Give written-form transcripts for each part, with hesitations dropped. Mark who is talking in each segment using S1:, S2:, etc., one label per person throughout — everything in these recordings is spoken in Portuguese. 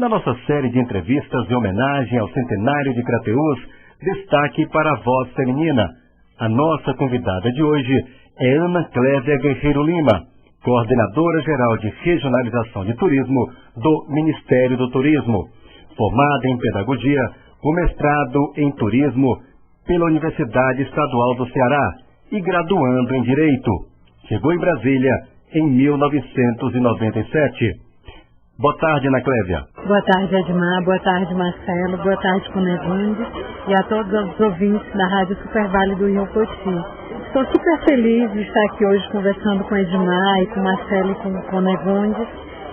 S1: Na nossa série de entrevistas em homenagem ao centenário de Crateús, destaque para a voz feminina. A nossa convidada de hoje é Ana Clévia Guerreiro Lima, coordenadora-geral de regionalização de turismo do Ministério do Turismo, formada em pedagogia, com mestrado em turismo pela Universidade Estadual do Ceará e graduando em Direito. Chegou em Brasília em 1997. Boa tarde, Ana Clévia.
S2: Boa tarde, Edmar. Boa tarde, Marcelo. Boa tarde, Cunegonde. E a todos os ouvintes da Rádio Super Vale do Rio Poti. Estou super feliz de estar aqui hoje conversando com Edmar e com Marcelo e com Cunegonde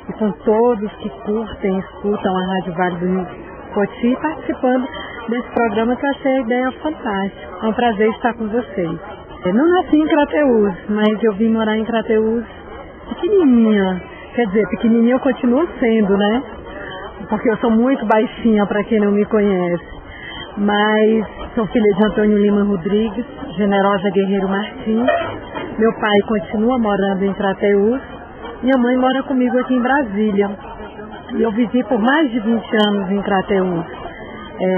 S2: e com todos que curtem e escutam a Rádio Vale do Rio Poti, participando desse programa que eu achei a ideia fantástica. É um prazer estar com vocês. Eu não nasci em Crateús, mas eu vim morar em Crateús pequenininha. Quer dizer, pequenininha eu continuo sendo, né? Porque eu sou muito baixinha, para quem não me conhece. Mas sou filha de Antônio Lima Rodrigues, Generosa Guerreiro Martins. Meu pai continua morando em Crateús. Minha mãe mora comigo aqui em Brasília. E eu vivi por mais de 20 anos em Crateús.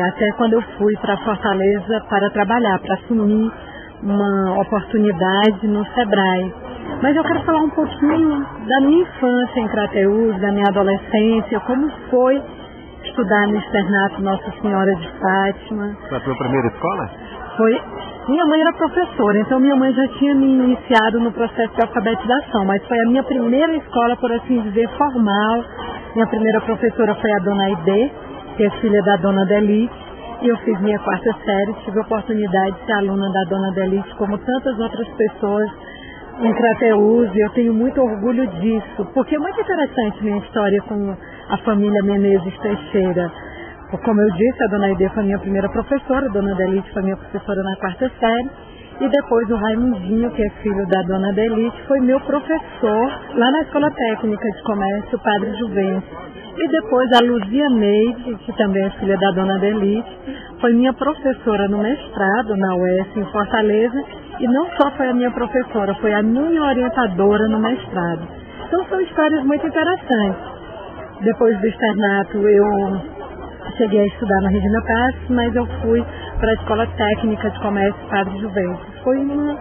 S2: Até quando eu fui para Fortaleza para trabalhar, para assumir uma oportunidade no Sebrae. Mas eu quero falar um pouquinho da minha infância em Crateús, da minha adolescência, como foi estudar no externato Nossa Senhora de Fátima.
S1: Foi a sua primeira escola?
S2: Foi. Minha mãe era professora, então minha mãe já tinha me iniciado no processo de alfabetização, mas foi a minha primeira escola, por assim dizer, formal. Minha primeira professora foi a Dona Aide, que é filha da Dona Delite, e eu fiz minha 4ª série, tive a oportunidade de ser aluna da Dona Delite, como tantas outras pessoas em Crateús, e eu tenho muito orgulho disso, porque é muito interessante minha história com a família Menezes Teixeira. Como eu disse, a Dona Aide foi minha primeira professora, a Dona Delite foi minha professora na 4ª série, e depois o Raimundinho, que é filho da Dona Delite, foi meu professor lá na Escola Técnica de Comércio Padre Juvencio. E depois a Luzia Neide, que também é filha da Dona Delite, foi minha professora no mestrado na UES em Fortaleza, e não só foi a minha professora, foi a minha orientadora no mestrado. Então são histórias muito interessantes. Depois do externato eu cheguei a estudar na Regina Passos, mas eu fui para a Escola Técnica de Comércio Padre Juvencio. Foi um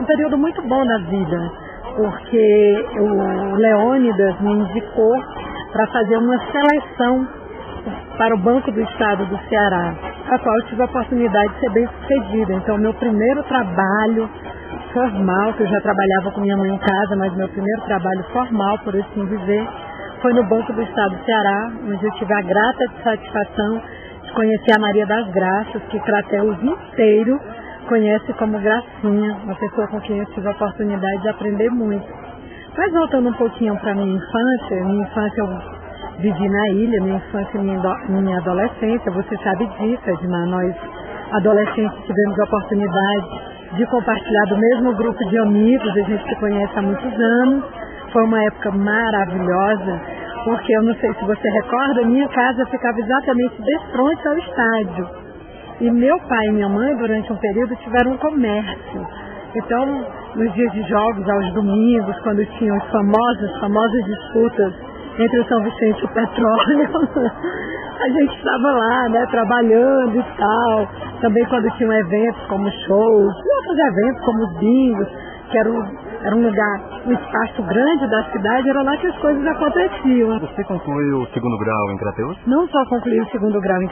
S2: período muito bom na vida, porque o Leônidas me indicou para fazer uma seleção para o Banco do Estado do Ceará, a qual eu tive a oportunidade de ser bem sucedida. Então, meu primeiro trabalho formal, que eu já trabalhava com minha mãe em casa, mas meu primeiro trabalho formal, por assim dizer, foi no Banco do Estado do Ceará, onde eu tive a grata satisfação de conhecer a Maria das Graças, que Crateús inteiro conhece como Gracinha, uma pessoa com quem eu tive a oportunidade de aprender muito. Mas voltando um pouquinho para minha infância eu vivi na ilha, minha infância e minha adolescência, você sabe disso, Edmar, nós adolescentes tivemos a oportunidade de compartilhar do mesmo grupo de amigos, a gente se conhece há muitos anos, foi uma época maravilhosa, porque eu não sei se você recorda, minha casa ficava exatamente de frente ao estádio, e meu pai e minha mãe durante um período tiveram um comércio, então nos dias de jogos, aos domingos, quando tinham as famosas disputas entre o São Vicente e o Petróleo, a gente estava lá, né, trabalhando e tal. Também quando tinham eventos como shows, e outros eventos como os bingos, que era um lugar, um espaço grande da cidade, era lá que as coisas aconteciam.
S1: Você concluiu o 2º grau em Crateús?
S2: Não só concluí o 2º grau em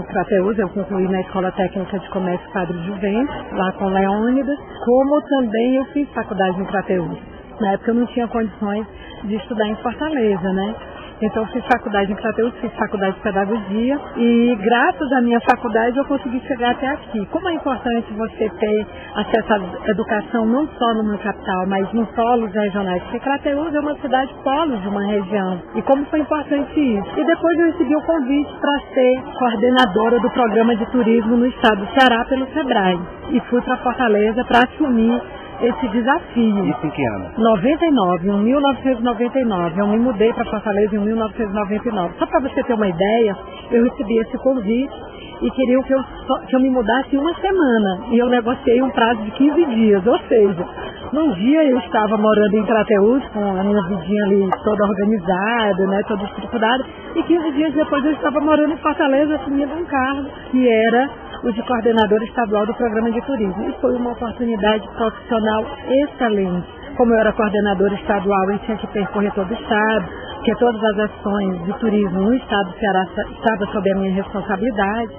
S2: Crateús, eu concluí na Escola Técnica de Comércio Padre Juvencio, lá com Leônidas, como também eu fiz faculdade em Crateús. Na época eu não tinha condições de estudar em Fortaleza, né? Então eu fiz faculdade em Crateús, fiz faculdade de pedagogia e graças à minha faculdade eu consegui chegar até aqui. Como é importante você ter acesso à educação não só numa capital, mas nos polos regionais, porque Crateús é uma cidade polo de uma região. E como foi importante isso? E depois eu recebi o convite para ser coordenadora do programa de turismo no estado do Ceará pelo Sebrae. E fui para Fortaleza para assumir esse desafio.
S1: Isso em que ano?
S2: 99, em 1999. Eu me mudei para Fortaleza em 1999. Só para você ter uma ideia, eu recebi esse convite e queriam que eu me mudasse em uma semana. E eu negociei um prazo de 15 dias, ou seja, num dia eu estava morando em Crateús, com a minha vidinha ali toda organizada, né, toda estruturada, e 15 dias depois eu estava morando em Fortaleza, assumindo um cargo que era o de coordenadora estadual do programa de turismo. E foi uma oportunidade profissional excelente. Como eu era coordenadora estadual, eu tinha que percorrer todo o estado, porque todas as ações de turismo no estado do Ceará estavam sob a minha responsabilidade.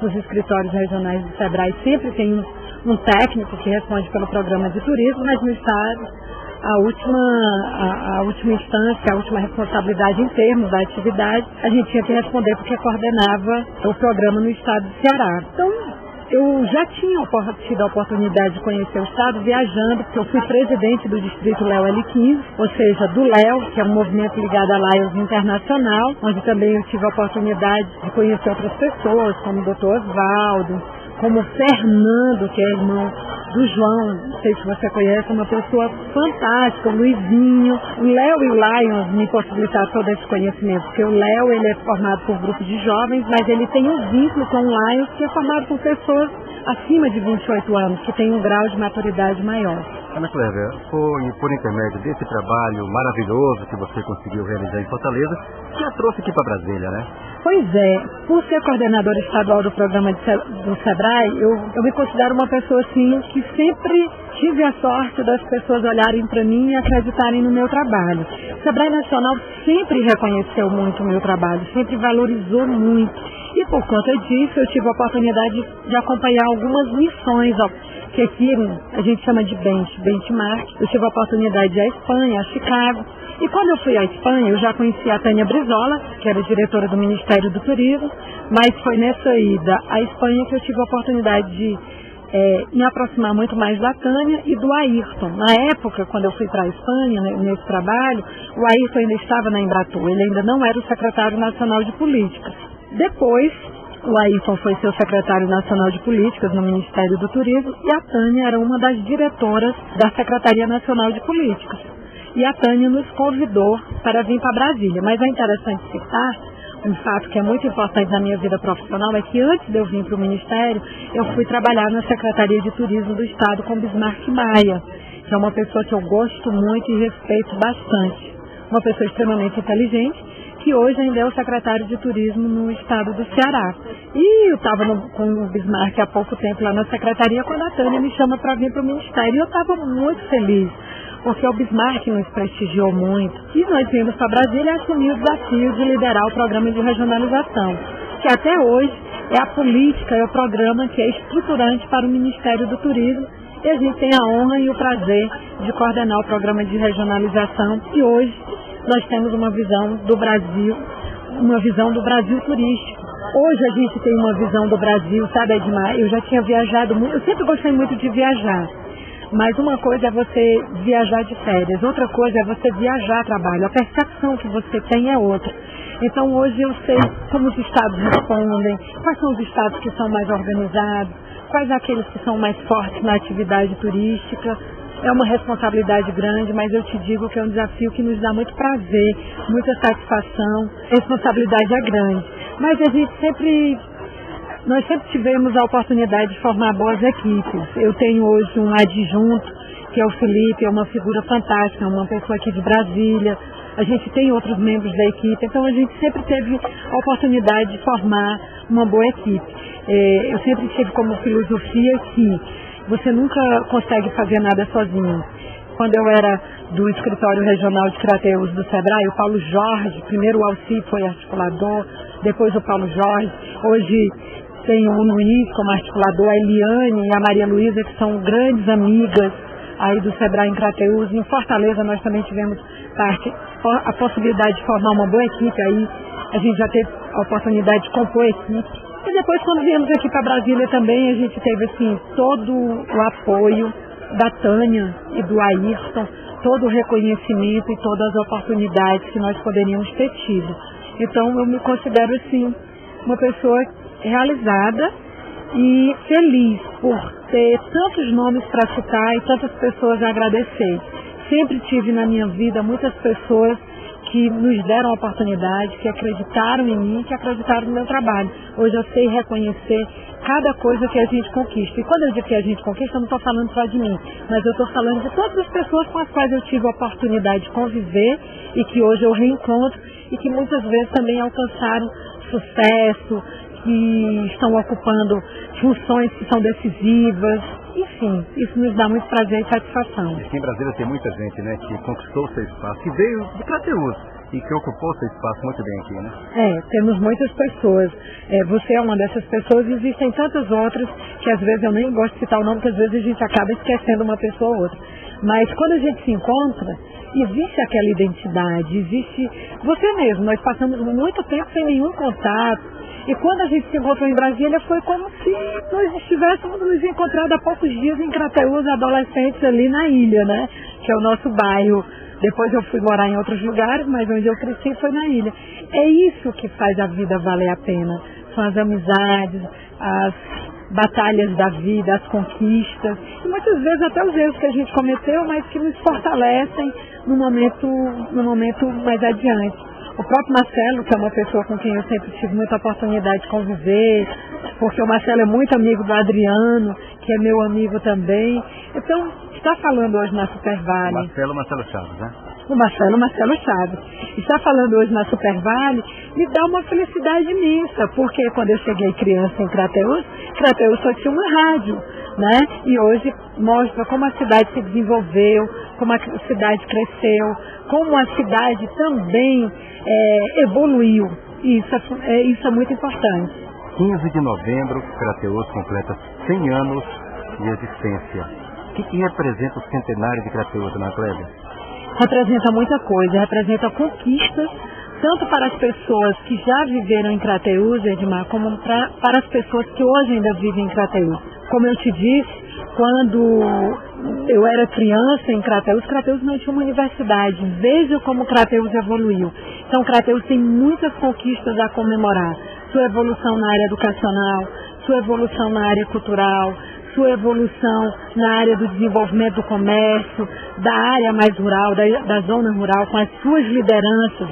S2: Nos escritórios regionais do SEBRAE sempre tem um técnico que responde pelo programa de turismo, mas no estado a última instância, a última responsabilidade em termos da atividade, a gente tinha que responder porque coordenava o programa no estado do Ceará. Então, eu já tinha tido a oportunidade de conhecer o estado viajando, porque eu fui presidente do distrito Léo L15, ou seja, do Léo, que é um movimento ligado à Lions Internacional, onde também eu tive a oportunidade de conhecer outras pessoas, como o Dr. Osvaldo, como o Fernando, que é irmão do João, não sei se você conhece, uma pessoa fantástica, o Luizinho. O Léo e o Lions me possibilitaram todo esse conhecimento, porque o Léo ele é formado por grupo de jovens, mas ele tem um vínculo com o Lions, que é formado por pessoas acima de 28 anos, que tem um grau de maturidade maior.
S1: Ana Clévia, foi por intermédio desse trabalho maravilhoso que você conseguiu realizar em Fortaleza, que a trouxe aqui para Brasília, né?
S2: Pois é, por ser coordenadora estadual do programa do SEBRAE, eu me considero uma pessoa assim que sempre tive a sorte das pessoas olharem para mim e acreditarem no meu trabalho. O SEBRAE Nacional sempre reconheceu muito o meu trabalho, sempre valorizou muito. E por conta disso eu tive a oportunidade de acompanhar algumas missões, que aqui a gente chama de benchmark. Eu tive a oportunidade de ir à Espanha, a Chicago. E quando eu fui à Espanha, eu já conheci a Tânia Brizola, que era diretora do Ministério do Turismo, mas foi nessa ida à Espanha que eu tive a oportunidade de me aproximar muito mais da Tânia e do Ayrton. Na época, quando eu fui para a Espanha, nesse trabalho, o Ayrton ainda estava na Embratur, ele ainda não era o secretário nacional de políticas. Depois, o Ayrton foi seu secretário nacional de políticas no Ministério do Turismo e a Tânia era uma das diretoras da Secretaria Nacional de Políticas. E a Tânia nos convidou para vir para Brasília. Mas é interessante citar um fato que é muito importante na minha vida profissional, é que antes de eu vir para o Ministério, eu fui trabalhar na Secretaria de Turismo do Estado com Bismarck Maia, que é uma pessoa que eu gosto muito e respeito bastante. Uma pessoa extremamente inteligente, que hoje ainda é o secretário de Turismo no Estado do Ceará. E eu estava com o Bismarck há pouco tempo lá na Secretaria, quando a Tânia me chama para vir para o Ministério. E eu estava muito feliz, porque o Bismarck nos prestigiou muito. E nós viemos para Brasília e assumir o desafio de liderar o programa de regionalização, que até hoje é a política, é o programa que é estruturante para o Ministério do Turismo. E a gente tem a honra e o prazer de coordenar o programa de regionalização, que hoje nós temos uma visão do Brasil turístico. Hoje a gente tem uma visão do Brasil, sabe, Edmar? Eu já tinha viajado muito, eu sempre gostei muito de viajar. Mas uma coisa é você viajar de férias, outra coisa é você viajar a trabalho. A percepção que você tem é outra. Então hoje eu sei como os estados respondem, quais são os estados que são mais organizados, quais aqueles que são mais fortes na atividade turística. É uma responsabilidade grande, mas eu te digo que é um desafio que nos dá muito prazer, muita satisfação. A responsabilidade é grande. Mas nós sempre tivemos a oportunidade de formar boas equipes. Eu tenho hoje um adjunto, que é o Felipe, é uma figura fantástica, uma pessoa aqui de Brasília. A gente tem outros membros da equipe, então a gente sempre teve a oportunidade de formar uma boa equipe. Eu sempre tive como filosofia que você nunca consegue fazer nada sozinho. Quando eu era do escritório regional de Crateús do SEBRAE, o Paulo Jorge, primeiro o Alci foi articulador, depois o Paulo Jorge, hoje tem o Luiz como articulador, a Eliane e a Maria Luísa, que são grandes amigas aí do SEBRAE em Crateús. Em Fortaleza nós também tivemos a possibilidade de formar uma boa equipe aí, a gente já teve a oportunidade de compor a equipe. E depois, quando viemos aqui para Brasília também, a gente teve assim, todo o apoio da Tânia e do Ayrton, todo o reconhecimento e todas as oportunidades que nós poderíamos ter tido. Então, eu me considero assim, uma pessoa realizada e feliz por ter tantos nomes para citar e tantas pessoas a agradecer. Sempre tive na minha vida muitas pessoas que nos deram a oportunidade, que acreditaram em mim, que acreditaram no meu trabalho. Hoje eu sei reconhecer cada coisa que a gente conquista. E quando eu digo que a gente conquista, eu não estou falando só de mim, mas eu estou falando de todas as pessoas com as quais eu tive a oportunidade de conviver e que hoje eu reencontro e que muitas vezes também alcançaram sucesso, que estão ocupando funções que são decisivas. Enfim, isso nos dá muito prazer e satisfação.
S1: Aqui em Brasília tem muita gente, né, que conquistou seu espaço, que veio de Crateús e que ocupou seu espaço muito bem aqui, né?
S2: Temos muitas pessoas. Você é uma dessas pessoas e existem tantas outras que às vezes eu nem gosto de citar o nome, porque às vezes a gente acaba esquecendo uma pessoa ou outra. Mas quando a gente se encontra, existe aquela identidade, existe você mesmo. Nós passamos muito tempo sem nenhum contato. E quando a gente se encontrou em Brasília, foi como se nós estivéssemos nos encontrado há poucos dias em Crateús, adolescentes ali na ilha, né? Que é o nosso bairro. Depois eu fui morar em outros lugares, mas onde eu cresci foi na ilha. É isso que faz a vida valer a pena. São as amizades, as batalhas da vida, as conquistas. E muitas vezes até os erros que a gente cometeu, mas que nos fortalecem no momento mais adiante. O próprio Marcelo, que é uma pessoa com quem eu sempre tive muita oportunidade de conviver, porque o Marcelo é muito amigo do Adriano, que é meu amigo também. Então, está falando hoje na Super Vale.
S1: Marcelo Chaves, né?
S2: O Marcelo Chaves. Está falando hoje na Super Vale, me dá uma felicidade imensa, porque quando eu cheguei criança em Crateús só tinha uma rádio, né? E hoje mostra como a cidade se desenvolveu, como a cidade cresceu, como a cidade também evoluiu. E isso é muito importante.
S1: 15 de novembro, Crateús completa 100 anos de existência. O que representa o centenário de Crateús, Ana Clélia?
S2: Representa muita coisa, representa conquistas, tanto para as pessoas que já viveram em Crateús, Edmar, como para as pessoas que hoje ainda vivem em Crateús. Como eu te disse, quando eu era criança em Crateús não tinha uma universidade. Veja como Crateús evoluiu. Então, Crateús tem muitas conquistas a comemorar. Sua evolução na área educacional, sua evolução na área cultural, sua evolução na área do desenvolvimento do comércio, da área mais rural, da zona rural, com as suas lideranças.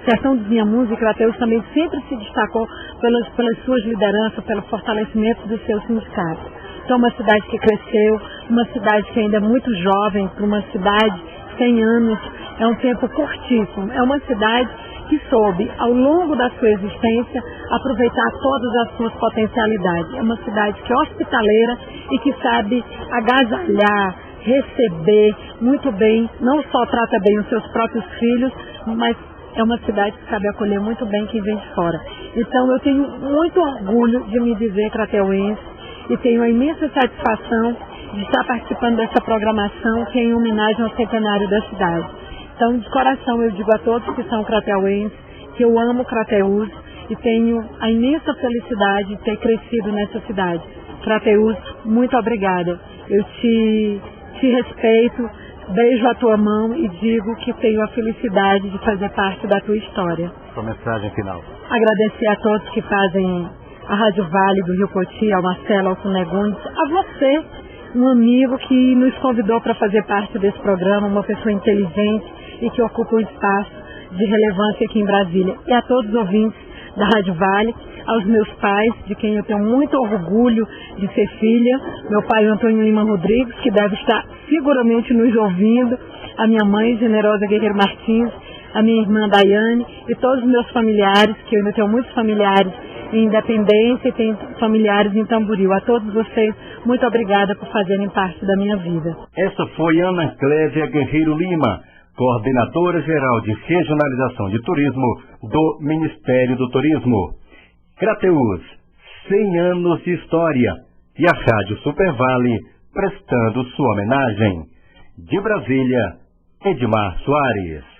S2: Sertão dos Inhamuns e Crateús também sempre se destacou pelas suas lideranças, pelo fortalecimento dos seus sindicatos. Então, uma cidade que cresceu, uma cidade que ainda é muito jovem, para uma cidade 100 anos, é um tempo curtíssimo. É uma cidade que soube, ao longo da sua existência, aproveitar todas as suas potencialidades. É uma cidade que é hospitaleira e que sabe agasalhar, receber muito bem, não só trata bem os seus próprios filhos, mas é uma cidade que sabe acolher muito bem quem vem de fora. Então eu tenho muito orgulho de me dizer crateuense e tenho a imensa satisfação de estar participando dessa programação que é em homenagem ao centenário da cidade. Então, de coração, eu digo a todos que são crateuenses que eu amo Crateús e tenho a imensa felicidade de ter crescido nessa cidade. Crateús, muito obrigada. Eu te respeito, beijo a tua mão e digo que tenho a felicidade de fazer parte da tua história.
S1: Sua mensagem final.
S2: Agradecer a todos que fazem a Rádio Vale do Rio Poti, ao Marcelo, ao Cunegundes, a você, um amigo que nos convidou para fazer parte desse programa, uma pessoa inteligente e que ocupa um espaço de relevância aqui em Brasília. E a todos os ouvintes da Rádio Vale, aos meus pais, de quem eu tenho muito orgulho de ser filha, meu pai Antônio Lima Rodrigues, que deve estar seguramente nos ouvindo, a minha mãe, Generosa Guerreiro Martins, a minha irmã Daiane e todos os meus familiares, que eu ainda tenho muitos familiares em Independência e tenho familiares em Tamboril. A todos vocês, muito obrigada por fazerem parte da minha vida.
S1: Essa foi Ana Clélia Guerreiro Lima, coordenadora-geral de regionalização de turismo do Ministério do Turismo. Crateús, 100 anos de história, e a Rádio Super Vale prestando sua homenagem. De Brasília, Edmar Soares.